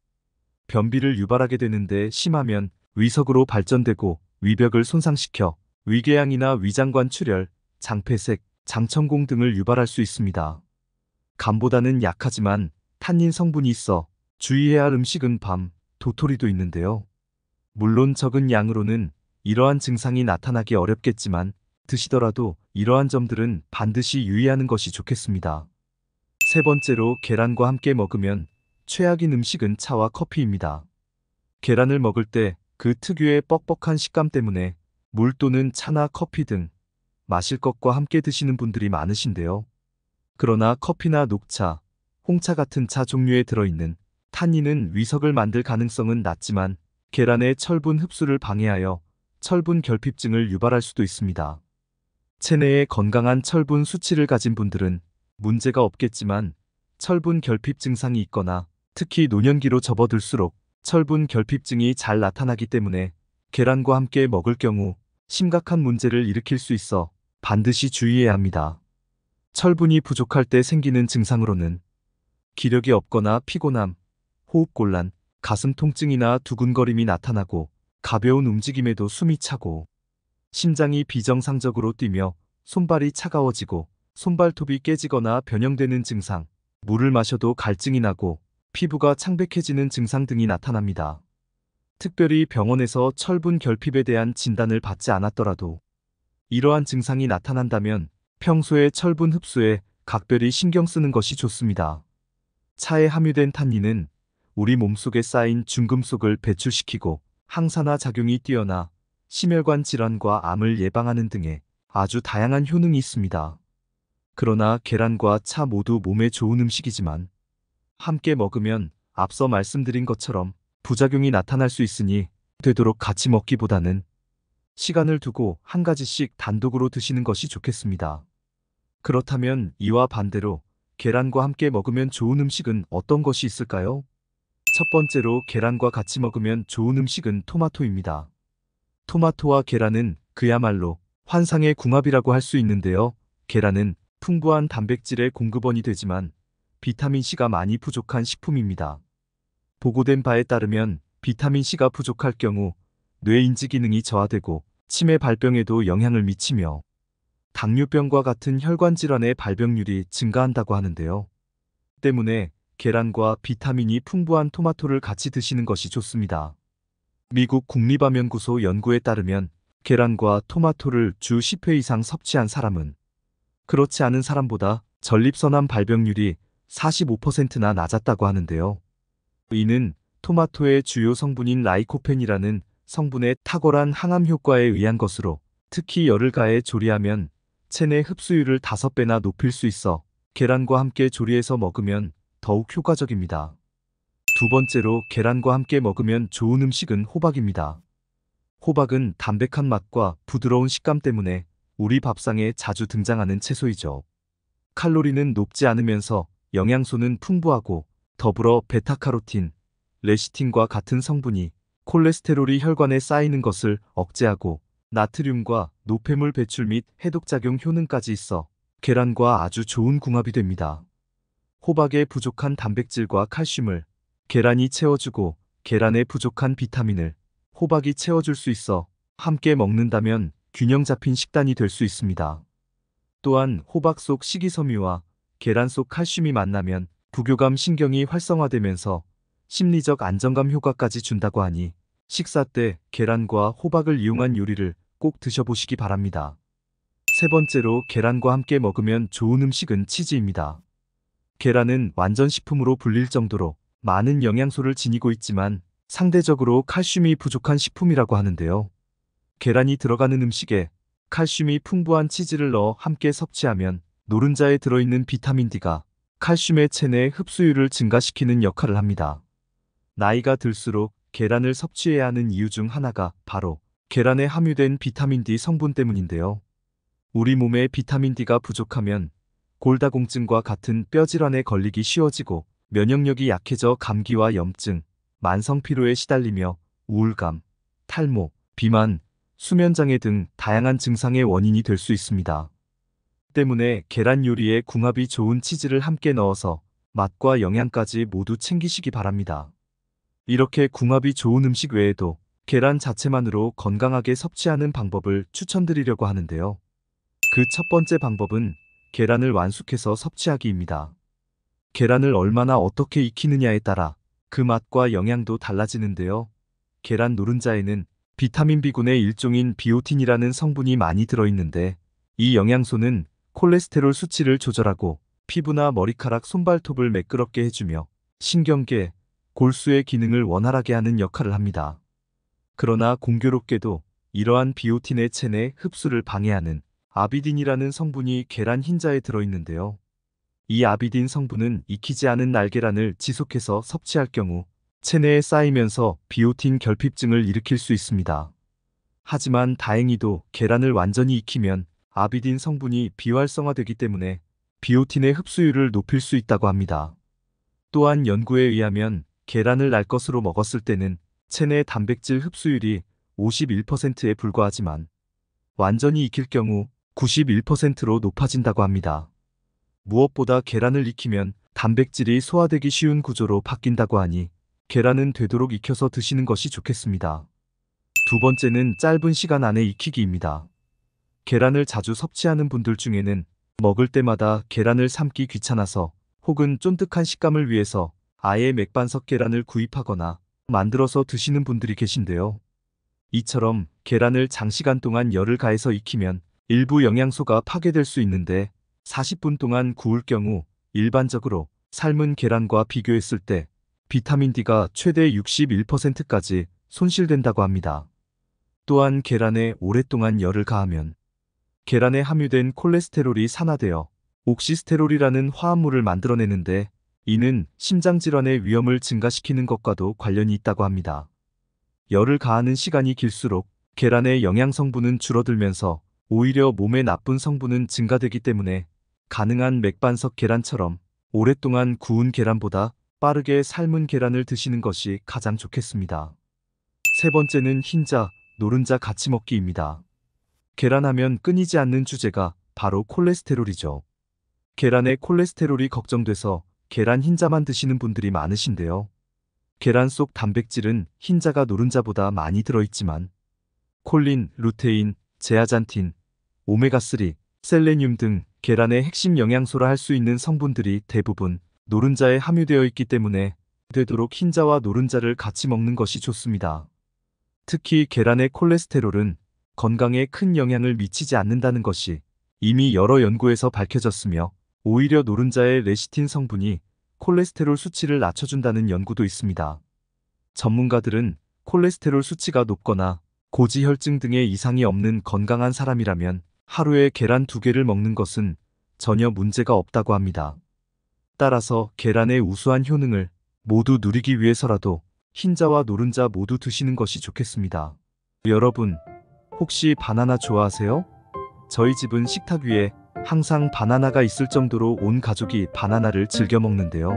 변비를 유발하게 되는데, 심하면 위석으로 발전되고 위벽을 손상시켜 위궤양이나 위장관 출혈, 장폐색, 장천공 등을 유발할 수 있습니다. 감보다는 약하지만 탄닌 성분이 있어 주의해야 할 음식은 밤, 도토리도 있는데요. 물론 적은 양으로는 이러한 증상이 나타나기 어렵겠지만 드시더라도 이러한 점들은 반드시 유의하는 것이 좋겠습니다. 세 번째로, 계란과 함께 먹으면 최악인 음식은 차와 커피입니다. 계란을 먹을 때 그 특유의 뻑뻑한 식감 때문에 물 또는 차나 커피 등 마실 것과 함께 드시는 분들이 많으신데요. 그러나 커피나 녹차, 홍차 같은 차 종류에 들어있는 탄닌은 위석을 만들 가능성은 낮지만 계란의 철분 흡수를 방해하여 철분 결핍증을 유발할 수도 있습니다. 체내에 건강한 철분 수치를 가진 분들은 문제가 없겠지만 철분 결핍 증상이 있거나 특히 노년기로 접어들수록 철분 결핍증이 잘 나타나기 때문에 계란과 함께 먹을 경우 심각한 문제를 일으킬 수 있어 반드시 주의해야 합니다. 철분이 부족할 때 생기는 증상으로는 기력이 없거나 피곤함, 호흡곤란, 가슴 통증이나 두근거림이 나타나고 가벼운 움직임에도 숨이 차고 심장이 비정상적으로 뛰며 손발이 차가워지고 손발톱이 깨지거나 변형되는 증상, 물을 마셔도 갈증이 나고 피부가 창백해지는 증상 등이 나타납니다. 특별히 병원에서 철분 결핍에 대한 진단을 받지 않았더라도 이러한 증상이 나타난다면 평소에 철분 흡수에 각별히 신경 쓰는 것이 좋습니다. 차에 함유된 탄닌은 우리 몸속에 쌓인 중금속을 배출시키고 항산화 작용이 뛰어나 심혈관 질환과 암을 예방하는 등의 아주 다양한 효능이 있습니다. 그러나 계란과 차 모두 몸에 좋은 음식이지만 함께 먹으면 앞서 말씀드린 것처럼 부작용이 나타날 수 있으니 되도록 같이 먹기보다는 시간을 두고 한 가지씩 단독으로 드시는 것이 좋겠습니다. 그렇다면 이와 반대로 계란과 함께 먹으면 좋은 음식은 어떤 것이 있을까요? 첫 번째로, 계란과 같이 먹으면 좋은 음식은 토마토입니다. 토마토와 계란은 그야말로 환상의 궁합이라고 할 수 있는데요. 계란은 풍부한 단백질의 공급원이 되지만 비타민C가 많이 부족한 식품입니다. 보고된 바에 따르면 비타민C가 부족할 경우 뇌 인지 기능이 저하되고 치매 발병에도 영향을 미치며 당뇨병과 같은 혈관 질환의 발병률이 증가한다고 하는데요. 때문에 계란과 비타민이 풍부한 토마토를 같이 드시는 것이 좋습니다. 미국 국립암연구소 연구에 따르면 계란과 토마토를 주 10회 이상 섭취한 사람은 그렇지 않은 사람보다 전립선암 발병률이 45%나 낮았다고 하는데요. 이는 토마토의 주요 성분인 라이코펜이라는 성분의 탁월한 항암 효과에 의한 것으로, 특히 열을 가해 조리하면 체내 흡수율을 5배나 높일 수 있어 계란과 함께 조리해서 먹으면 더욱 효과적입니다. 두 번째로 계란과 함께 먹으면 좋은 음식은 호박입니다. 호박은 담백한 맛과 부드러운 식감 때문에 우리 밥상에 자주 등장하는 채소이죠. 칼로리는 높지 않으면서 영양소는 풍부하고 더불어 베타카로틴, 레시틴과 같은 성분이 콜레스테롤이 혈관에 쌓이는 것을 억제하고 나트륨과 노폐물 배출 및 해독작용 효능까지 있어 계란과 아주 좋은 궁합이 됩니다. 호박에 부족한 단백질과 칼슘을 계란이 채워주고 계란에 부족한 비타민을 호박이 채워줄 수 있어 함께 먹는다면 균형 잡힌 식단이 될 수 있습니다. 또한 호박 속 식이섬유와 계란 속 칼슘이 만나면 부교감 신경이 활성화되면서 심리적 안정감 효과까지 준다고 하니 식사 때 계란과 호박을 이용한 요리를 꼭 드셔보시기 바랍니다. 세 번째로 계란과 함께 먹으면 좋은 음식은 치즈입니다. 계란은 완전 식품으로 불릴 정도로 많은 영양소를 지니고 있지만 상대적으로 칼슘이 부족한 식품이라고 하는데요. 계란이 들어가는 음식에 칼슘이 풍부한 치즈를 넣어 함께 섭취하면 노른자에 들어있는 비타민 D가 칼슘의 체내 흡수율을 증가시키는 역할을 합니다. 나이가 들수록 계란을 섭취해야 하는 이유 중 하나가 바로 계란에 함유된 비타민 D 성분 때문인데요. 우리 몸에 비타민 D가 부족하면 골다공증과 같은 뼈질환에 걸리기 쉬워지고 면역력이 약해져 감기와 염증, 만성 피로에 시달리며 우울감, 탈모, 비만, 수면장애 등 다양한 증상의 원인이 될 수 있습니다. 때문에 계란 요리에 궁합이 좋은 치즈를 함께 넣어서 맛과 영양까지 모두 챙기시기 바랍니다. 이렇게 궁합이 좋은 음식 외에도 계란 자체만으로 건강하게 섭취하는 방법을 추천드리려고 하는데요. 그 첫 번째 방법은 계란을 완숙해서 섭취하기입니다. 계란을 얼마나 어떻게 익히느냐에 따라 그 맛과 영양도 달라지는데요. 계란 노른자에는 비타민 B군의 일종인 비오틴이라는 성분이 많이 들어있는데 이 영양소는 콜레스테롤 수치를 조절하고 피부나 머리카락, 손발톱을 매끄럽게 해주며 신경계, 골수의 기능을 원활하게 하는 역할을 합니다. 그러나 공교롭게도 이러한 비오틴의 체내 흡수를 방해하는 아비딘이라는 성분이 계란 흰자에 들어있는데요. 이 아비딘 성분은 익히지 않은 날계란을 지속해서 섭취할 경우 체내에 쌓이면서 비오틴 결핍증을 일으킬 수 있습니다. 하지만 다행히도 계란을 완전히 익히면 아비딘 성분이 비활성화되기 때문에 비오틴의 흡수율을 높일 수 있다고 합니다. 또한 연구에 의하면 계란을 날 것으로 먹었을 때는 체내 단백질 흡수율이 51%에 불과하지만 완전히 익힐 경우 91%로 높아진다고 합니다. 무엇보다 계란을 익히면 단백질이 소화되기 쉬운 구조로 바뀐다고 하니 계란은 되도록 익혀서 드시는 것이 좋겠습니다. 두 번째는 짧은 시간 안에 익히기입니다. 계란을 자주 섭취하는 분들 중에는 먹을 때마다 계란을 삶기 귀찮아서 혹은 쫀득한 식감을 위해서 아예 맥반석 계란을 구입하거나 만들어서 드시는 분들이 계신데요. 이처럼 계란을 장시간 동안 열을 가해서 익히면 일부 영양소가 파괴될 수 있는데 40분 동안 구울 경우 일반적으로 삶은 계란과 비교했을 때 비타민 D가 최대 61%까지 손실된다고 합니다. 또한 계란에 오랫동안 열을 가하면 계란에 함유된 콜레스테롤이 산화되어 옥시스테롤이라는 화합물을 만들어내는데 이는 심장질환의 위험을 증가시키는 것과도 관련이 있다고 합니다. 열을 가하는 시간이 길수록 계란의 영양성분은 줄어들면서 오히려 몸에 나쁜 성분은 증가되기 때문에 가능한 맥반석 계란처럼 오랫동안 구운 계란보다 빠르게 삶은 계란을 드시는 것이 가장 좋겠습니다. 세 번째는 흰자, 노른자 같이 먹기입니다. 계란하면 끊이지 않는 주제가 바로 콜레스테롤이죠. 계란에 콜레스테롤이 걱정돼서 계란 흰자만 드시는 분들이 많으신데요. 계란 속 단백질은 흰자가 노른자보다 많이 들어있지만 콜린, 루테인, 제아잔틴, 오메가3, 셀레늄 등 계란의 핵심 영양소라 할 수 있는 성분들이 대부분 노른자에 함유되어 있기 때문에 되도록 흰자와 노른자를 같이 먹는 것이 좋습니다. 특히 계란의 콜레스테롤은 건강에 큰 영향을 미치지 않는다는 것이 이미 여러 연구에서 밝혀졌으며 오히려 노른자의 레시틴 성분이 콜레스테롤 수치를 낮춰준다는 연구도 있습니다. 전문가들은 콜레스테롤 수치가 높거나 고지혈증 등의 이상이 없는 건강한 사람이라면 하루에 계란 2개를 먹는 것은 전혀 문제가 없다고 합니다. 따라서 계란의 우수한 효능을 모두 누리기 위해서라도 흰자와 노른자 모두 드시는 것이 좋겠습니다. 여러분, 혹시 바나나 좋아하세요? 저희 집은 식탁 위에 항상 바나나가 있을 정도로 온 가족이 바나나를 즐겨 먹는데요.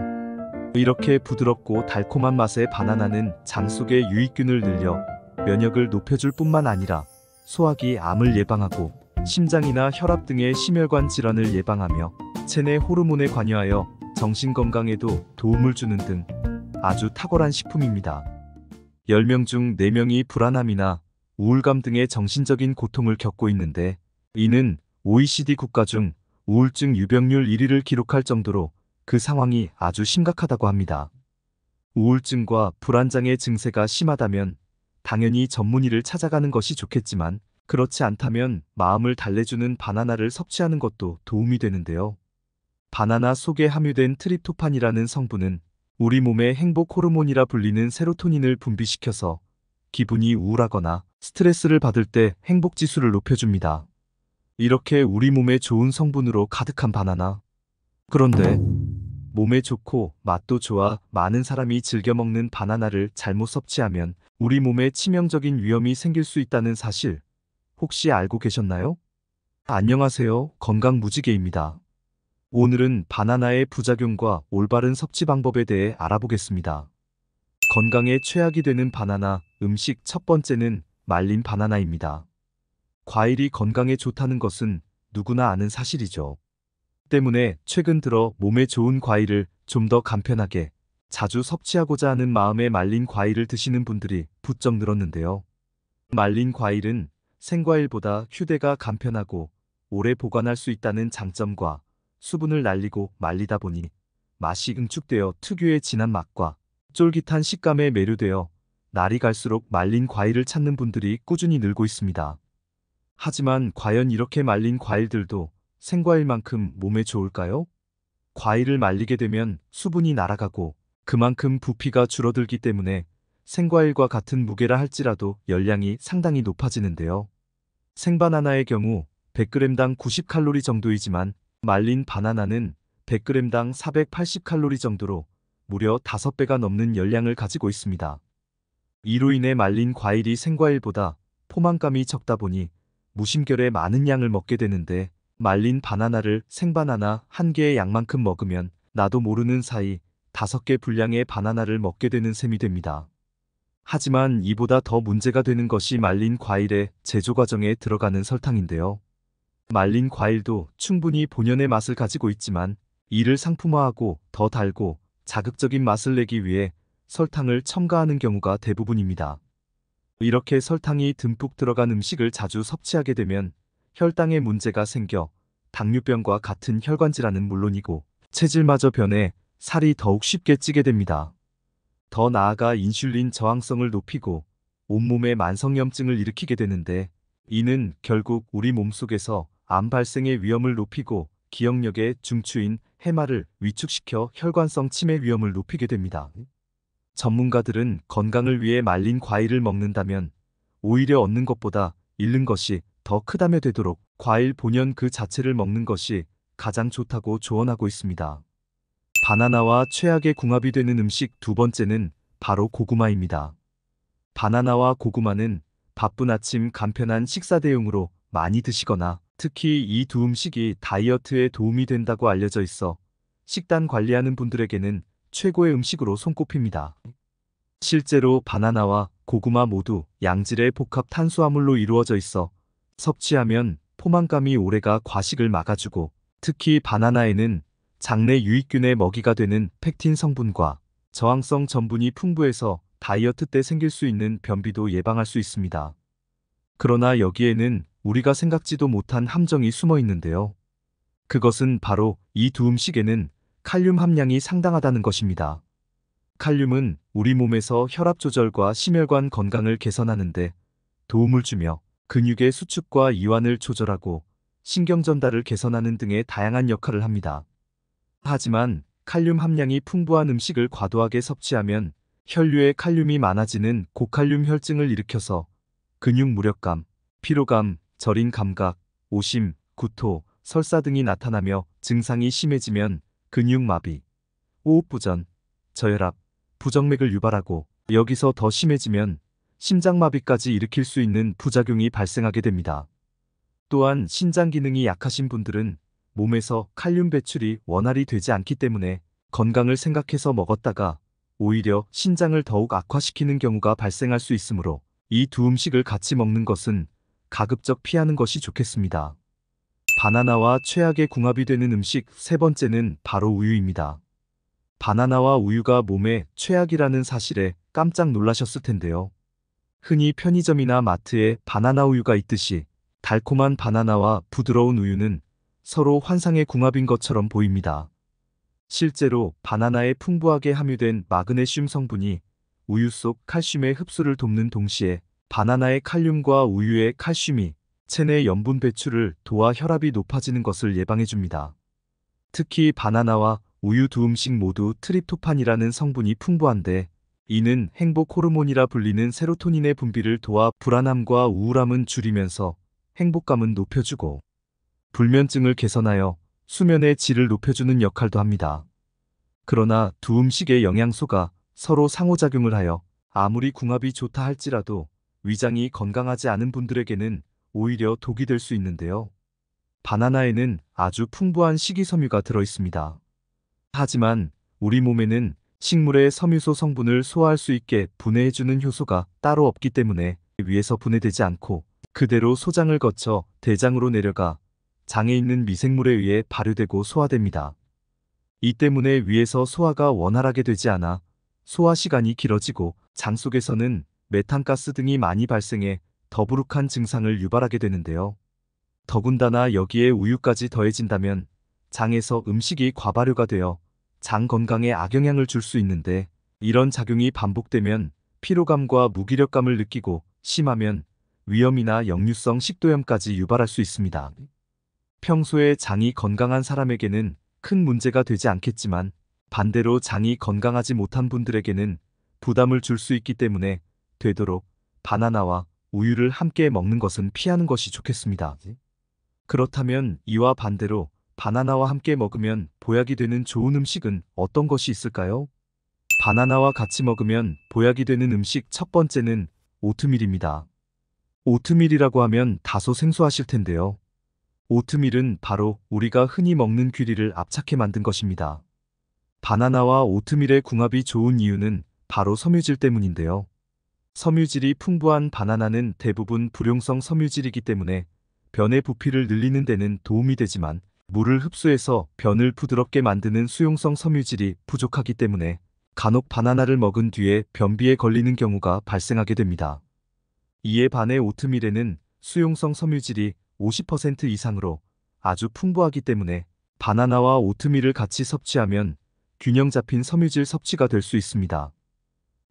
이렇게 부드럽고 달콤한 맛의 바나나는 장 속의 유익균을 늘려 면역을 높여줄 뿐만 아니라 소화기 암을 예방하고 심장이나 혈압 등의 심혈관 질환을 예방하며 체내 호르몬에 관여하여 정신건강에도 도움을 주는 등 아주 탁월한 식품입니다. 10명 중 4명이 불안함이나 우울감 등의 정신적인 고통을 겪고 있는데, 이는 OECD 국가 중 우울증 유병률 1위를 기록할 정도로 그 상황이 아주 심각하다고 합니다. 우울증과 불안장애 증세가 심하다면 당연히 전문의를 찾아가는 것이 좋겠지만, 그렇지 않다면 마음을 달래주는 바나나를 섭취하는 것도 도움이 되는데요. 바나나 속에 함유된 트립토판이라는 성분은 우리 몸의 행복 호르몬이라 불리는 세로토닌을 분비시켜서 기분이 우울하거나 스트레스를 받을 때 행복 지수를 높여줍니다. 이렇게 우리 몸에 좋은 성분으로 가득한 바나나. 그런데 몸에 좋고 맛도 좋아 많은 사람이 즐겨 먹는 바나나를 잘못 섭취하면 우리 몸에 치명적인 위험이 생길 수 있다는 사실 혹시 알고 계셨나요? 안녕하세요. 건강무지개입니다. 오늘은 바나나의 부작용과 올바른 섭취 방법에 대해 알아보겠습니다. 건강에 최악이 되는 바나나 음식 첫 번째는 말린 바나나입니다. 과일이 건강에 좋다는 것은 누구나 아는 사실이죠. 때문에 최근 들어 몸에 좋은 과일을 좀 더 간편하게 자주 섭취하고자 하는 마음에 말린 과일을 드시는 분들이 부쩍 늘었는데요. 말린 과일은 생과일보다 휴대가 간편하고 오래 보관할 수 있다는 장점과 수분을 날리고 말리다 보니 맛이 응축되어 특유의 진한 맛과 쫄깃한 식감에 매료되어 날이 갈수록 말린 과일을 찾는 분들이 꾸준히 늘고 있습니다. 하지만 과연 이렇게 말린 과일들도 생과일만큼 몸에 좋을까요? 과일을 말리게 되면 수분이 날아가고 그만큼 부피가 줄어들기 때문에 생과일과 같은 무게라 할지라도 열량이 상당히 높아지는데요. 생바나나의 경우 100g당 90칼로리 정도이지만 말린 바나나는 100g당 480칼로리 정도로 무려 5배가 넘는 열량을 가지고 있습니다. 이로 인해 말린 과일이 생과일보다 포만감이 적다 보니 무심결에 많은 양을 먹게 되는데, 말린 바나나를 생바나나 1개의 양만큼 먹으면 나도 모르는 사이 5개 분량의 바나나를 먹게 되는 셈이 됩니다. 하지만 이보다 더 문제가 되는 것이 말린 과일의 제조 과정에 들어가는 설탕인데요. 말린 과일도 충분히 본연의 맛을 가지고 있지만 이를 상품화하고 더 달고 자극적인 맛을 내기 위해 설탕을 첨가하는 경우가 대부분입니다. 이렇게 설탕이 듬뿍 들어간 음식을 자주 섭취하게 되면 혈당에 문제가 생겨 당뇨병과 같은 혈관 질환은 물론이고 체질마저 변해 살이 더욱 쉽게 찌게 됩니다. 더 나아가 인슐린 저항성을 높이고 온몸에 만성염증을 일으키게 되는데, 이는 결국 우리 몸속에서 암 발생의 위험을 높이고 기억력의 중추인 해마를 위축시켜 혈관성 치매 위험을 높이게 됩니다. 전문가들은 건강을 위해 말린 과일을 먹는다면 오히려 얻는 것보다 잃는 것이 더 크다며 되도록 과일 본연 그 자체를 먹는 것이 가장 좋다고 조언하고 있습니다. 바나나와 최악의 궁합이 되는 음식 두 번째는 바로 고구마입니다. 바나나와 고구마는 바쁜 아침 간편한 식사 대용으로 많이 드시거나 특히 이 두 음식이 다이어트에 도움이 된다고 알려져 있어 식단 관리하는 분들에게는 최고의 음식으로 손꼽힙니다. 실제로 바나나와 고구마 모두 양질의 복합 탄수화물로 이루어져 있어 섭취하면 포만감이 오래가 과식을 막아주고, 특히 바나나에는 장내 유익균의 먹이가 되는 펙틴 성분과 저항성 전분이 풍부해서 다이어트 때 생길 수 있는 변비도 예방할 수 있습니다. 그러나 여기에는 우리가 생각지도 못한 함정이 숨어 있는데요. 그것은 바로 이 두 음식에는 칼륨 함량이 상당하다는 것입니다. 칼륨은 우리 몸에서 혈압 조절과 심혈관 건강을 개선하는 데 도움을 주며 근육의 수축과 이완을 조절하고 신경 전달을 개선하는 등의 다양한 역할을 합니다. 하지만 칼륨 함량이 풍부한 음식을 과도하게 섭취하면 혈류에 칼륨이 많아지는 고칼륨 혈증을 일으켜서 근육 무력감, 피로감, 저린 감각, 오심, 구토, 설사 등이 나타나며 증상이 심해지면 근육마비, 호흡부전, 저혈압, 부정맥을 유발하고 여기서 더 심해지면 심장마비까지 일으킬 수 있는 부작용이 발생하게 됩니다. 또한 신장 기능이 약하신 분들은 몸에서 칼륨 배출이 원활히 되지 않기 때문에 건강을 생각해서 먹었다가 오히려 신장을 더욱 악화시키는 경우가 발생할 수 있으므로 이 두 음식을 같이 먹는 것은 가급적 피하는 것이 좋겠습니다. 바나나와 최악의 궁합이 되는 음식 세 번째는 바로 우유입니다. 바나나와 우유가 몸에 최악이라는 사실에 깜짝 놀라셨을 텐데요. 흔히 편의점이나 마트에 바나나 우유가 있듯이 달콤한 바나나와 부드러운 우유는 서로 환상의 궁합인 것처럼 보입니다. 실제로 바나나에 풍부하게 함유된 마그네슘 성분이 우유 속 칼슘의 흡수를 돕는 동시에 바나나의 칼륨과 우유의 칼슘이 체내 염분 배출을 도와 혈압이 높아지는 것을 예방해줍니다. 특히 바나나와 우유 두 음식 모두 트립토판이라는 성분이 풍부한데 이는 행복 호르몬이라 불리는 세로토닌의 분비를 도와 불안함과 우울함은 줄이면서 행복감은 높여주고 불면증을 개선하여 수면의 질을 높여주는 역할도 합니다. 그러나 두 음식의 영양소가 서로 상호작용을 하여 아무리 궁합이 좋다 할지라도 위장이 건강하지 않은 분들에게는 오히려 독이 될 수 있는데요. 바나나에는 아주 풍부한 식이섬유가 들어있습니다. 하지만 우리 몸에는 식물의 섬유소 성분을 소화할 수 있게 분해해주는 효소가 따로 없기 때문에 위에서 분해되지 않고 그대로 소장을 거쳐 대장으로 내려가 장에 있는 미생물에 의해 발효되고 소화됩니다. 이 때문에 위에서 소화가 원활하게 되지 않아 소화 시간이 길어지고 장 속에서는 메탄가스 등이 많이 발생해 더부룩한 증상을 유발하게 되는데요. 더군다나 여기에 우유까지 더해진다면 장에서 음식이 과발효가 되어 장 건강에 악영향을 줄 수 있는데 이런 작용이 반복되면 피로감과 무기력감을 느끼고 심하면 위염이나 역류성 식도염까지 유발할 수 있습니다. 평소에 장이 건강한 사람에게는 큰 문제가 되지 않겠지만 반대로 장이 건강하지 못한 분들에게는 부담을 줄 수 있기 때문에 되도록 바나나와 우유를 함께 먹는 것은 피하는 것이 좋겠습니다. 그렇다면 이와 반대로 바나나와 함께 먹으면 보약이 되는 좋은 음식은 어떤 것이 있을까요? 바나나와 같이 먹으면 보약이 되는 음식 첫 번째는 오트밀입니다. 오트밀이라고 하면 다소 생소하실 텐데요. 오트밀은 바로 우리가 흔히 먹는 귀리를 압착해 만든 것입니다. 바나나와 오트밀의 궁합이 좋은 이유는 바로 섬유질 때문인데요. 섬유질이 풍부한 바나나는 대부분 불용성 섬유질이기 때문에 변의 부피를 늘리는 데는 도움이 되지만 물을 흡수해서 변을 부드럽게 만드는 수용성 섬유질이 부족하기 때문에 간혹 바나나를 먹은 뒤에 변비에 걸리는 경우가 발생하게 됩니다. 이에 반해 오트밀에는 수용성 섬유질이 50% 이상으로 아주 풍부하기 때문에 바나나와 오트밀을 같이 섭취하면 균형 잡힌 섬유질 섭취가 될 수 있습니다.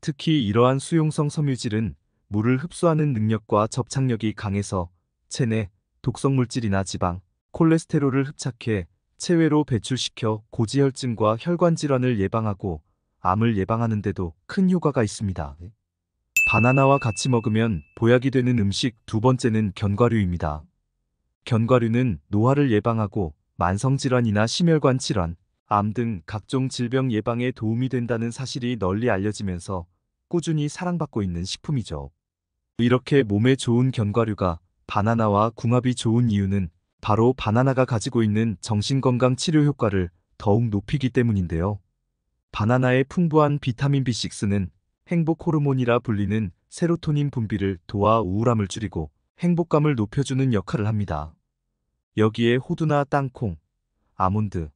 특히 이러한 수용성 섬유질은 물을 흡수하는 능력과 접착력이 강해서 체내 독성물질이나 지방, 콜레스테롤을 흡착해 체외로 배출시켜 고지혈증과 혈관질환을 예방하고 암을 예방하는 데도 큰 효과가 있습니다. 바나나와 같이 먹으면 보약이 되는 음식 두 번째는 견과류입니다. 견과류는 노화를 예방하고 만성질환이나 심혈관 질환, 암 등 각종 질병 예방에 도움이 된다는 사실이 널리 알려지면서 꾸준히 사랑받고 있는 식품이죠. 이렇게 몸에 좋은 견과류가 바나나와 궁합이 좋은 이유는 바로 바나나가 가지고 있는 정신건강 치료 효과를 더욱 높이기 때문인데요. 바나나의 풍부한 비타민 B6는 행복 호르몬이라 불리는 세로토닌 분비를 도와 우울함을 줄이고 행복감을 높여주는 역할을 합니다. 여기에 호두나 땅콩, 아몬드,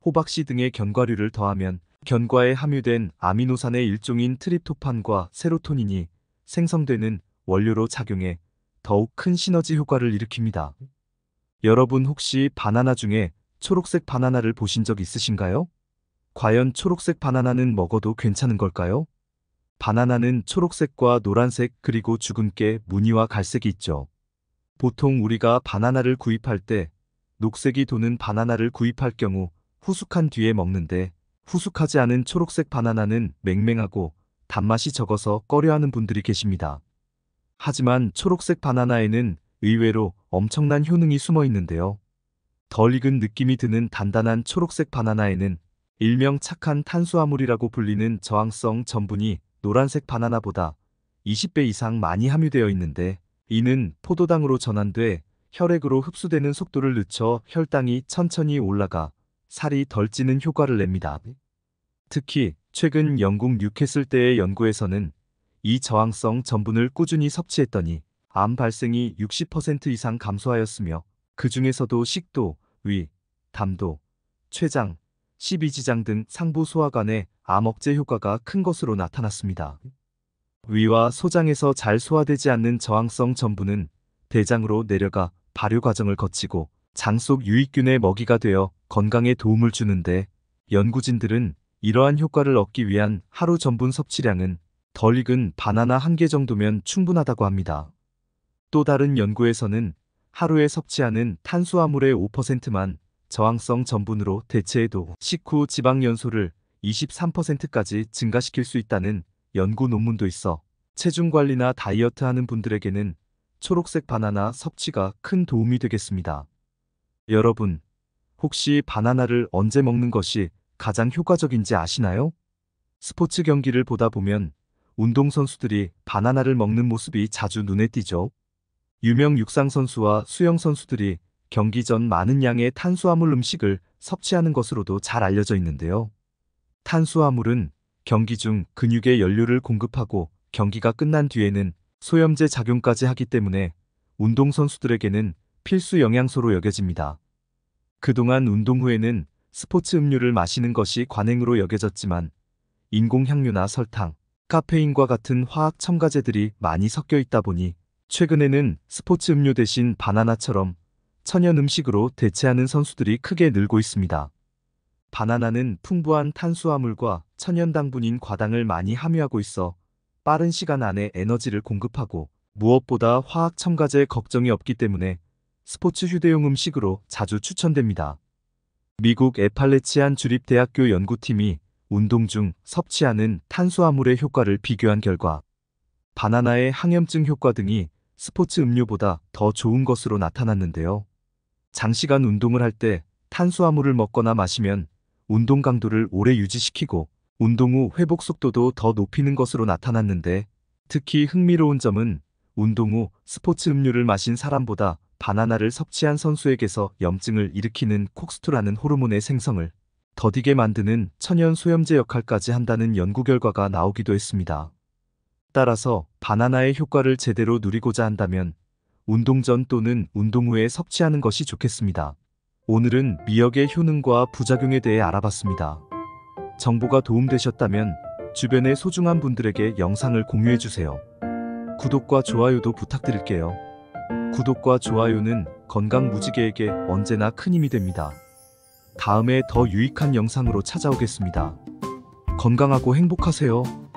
호박씨 등의 견과류를 더하면 견과에 함유된 아미노산의 일종인 트립토판과 세로토닌이 생성되는 원료로 작용해 더욱 큰 시너지 효과를 일으킵니다. 여러분 혹시 바나나 중에 초록색 바나나를 보신 적 있으신가요? 과연 초록색 바나나는 먹어도 괜찮은 걸까요? 바나나는 초록색과 노란색 그리고 주근깨, 무늬와 갈색이 있죠. 보통 우리가 바나나를 구입할 때 녹색이 도는 바나나를 구입할 경우 후숙한 뒤에 먹는데 후숙하지 않은 초록색 바나나는 맹맹하고 단맛이 적어서 꺼려하는 분들이 계십니다. 하지만 초록색 바나나에는 의외로 엄청난 효능이 숨어 있는데요. 덜 익은 느낌이 드는 단단한 초록색 바나나에는 일명 착한 탄수화물이라고 불리는 저항성 전분이 노란색 바나나보다 20배 이상 많이 함유되어 있는데, 이는 포도당으로 전환돼 혈액으로 흡수되는 속도를 늦춰 혈당이 천천히 올라가 살이 덜 찌는 효과를 냅니다. 특히 최근 영국 뉴캐슬대의 연구에서는 이 저항성 전분을 꾸준히 섭취했더니 암 발생이 60% 이상 감소하였으며, 그 중에서도 식도, 위, 담도, 췌장, 십이지장 등 상부 소화관의 암 억제 효과가 큰 것으로 나타났습니다. 위와 소장에서 잘 소화되지 않는 저항성 전분은 대장으로 내려가 발효 과정을 거치고 장 속 유익균의 먹이가 되어 건강에 도움을 주는데, 연구진들은 이러한 효과를 얻기 위한 하루 전분 섭취량은 덜 익은 바나나 1개 정도면 충분하다고 합니다. 또 다른 연구에서는 하루에 섭취하는 탄수화물의 5%만 저항성 전분으로 대체해도 식후 지방 연소를 23%까지 증가시킬 수 있다는 연구 논문도 있어 체중 관리나 다이어트 하는 분들에게는 초록색 바나나 섭취가 큰 도움이 되겠습니다. 여러분, 혹시 바나나를 언제 먹는 것이 가장 효과적인지 아시나요? 스포츠 경기를 보다 보면 운동선수들이 바나나를 먹는 모습이 자주 눈에 띄죠. 유명 육상선수와 수영선수들이 경기 전 많은 양의 탄수화물 음식을 섭취하는 것으로도 잘 알려져 있는데요. 탄수화물은 경기 중 근육에 연료를 공급하고 경기가 끝난 뒤에는 소염제 작용까지 하기 때문에 운동선수들에게는 필수 영양소로 여겨집니다. 그동안 운동 후에는 스포츠 음료를 마시는 것이 관행으로 여겨졌지만, 인공향료나 설탕, 카페인과 같은 화학 첨가제들이 많이 섞여 있다 보니 최근에는 스포츠 음료 대신 바나나처럼 천연 음식으로 대체하는 선수들이 크게 늘고 있습니다. 바나나는 풍부한 탄수화물과 천연 당분인 과당을 많이 함유하고 있어 빠른 시간 안에 에너지를 공급하고, 무엇보다 화학 첨가제 걱정이 없기 때문에 스포츠 휴대용 음식으로 자주 추천됩니다. 미국 애팔레치안 주립대학교 연구팀이 운동 중 섭취하는 탄수화물의 효과를 비교한 결과 바나나의 항염증 효과 등이 스포츠 음료보다 더 좋은 것으로 나타났는데요. 장시간 운동을 할 때 탄수화물을 먹거나 마시면 운동 강도를 오래 유지시키고 운동 후 회복 속도도 더 높이는 것으로 나타났는데, 특히 흥미로운 점은 운동 후 스포츠 음료를 마신 사람보다 바나나를 섭취한 선수에게서 염증을 일으키는 콕스투라는 호르몬의 생성을 더디게 만드는 천연 소염제 역할까지 한다는 연구 결과가 나오기도 했습니다. 따라서 바나나의 효과를 제대로 누리고자 한다면 운동 전 또는 운동 후에 섭취하는 것이 좋겠습니다. 오늘은 미역의 효능과 부작용에 대해 알아봤습니다. 정보가 도움되셨다면 주변의 소중한 분들에게 영상을 공유해주세요. 구독과 좋아요도 부탁드릴게요. 구독과 좋아요는 건강 무지개에게 언제나 큰 힘이 됩니다. 다음에 더 유익한 영상으로 찾아오겠습니다. 건강하고 행복하세요.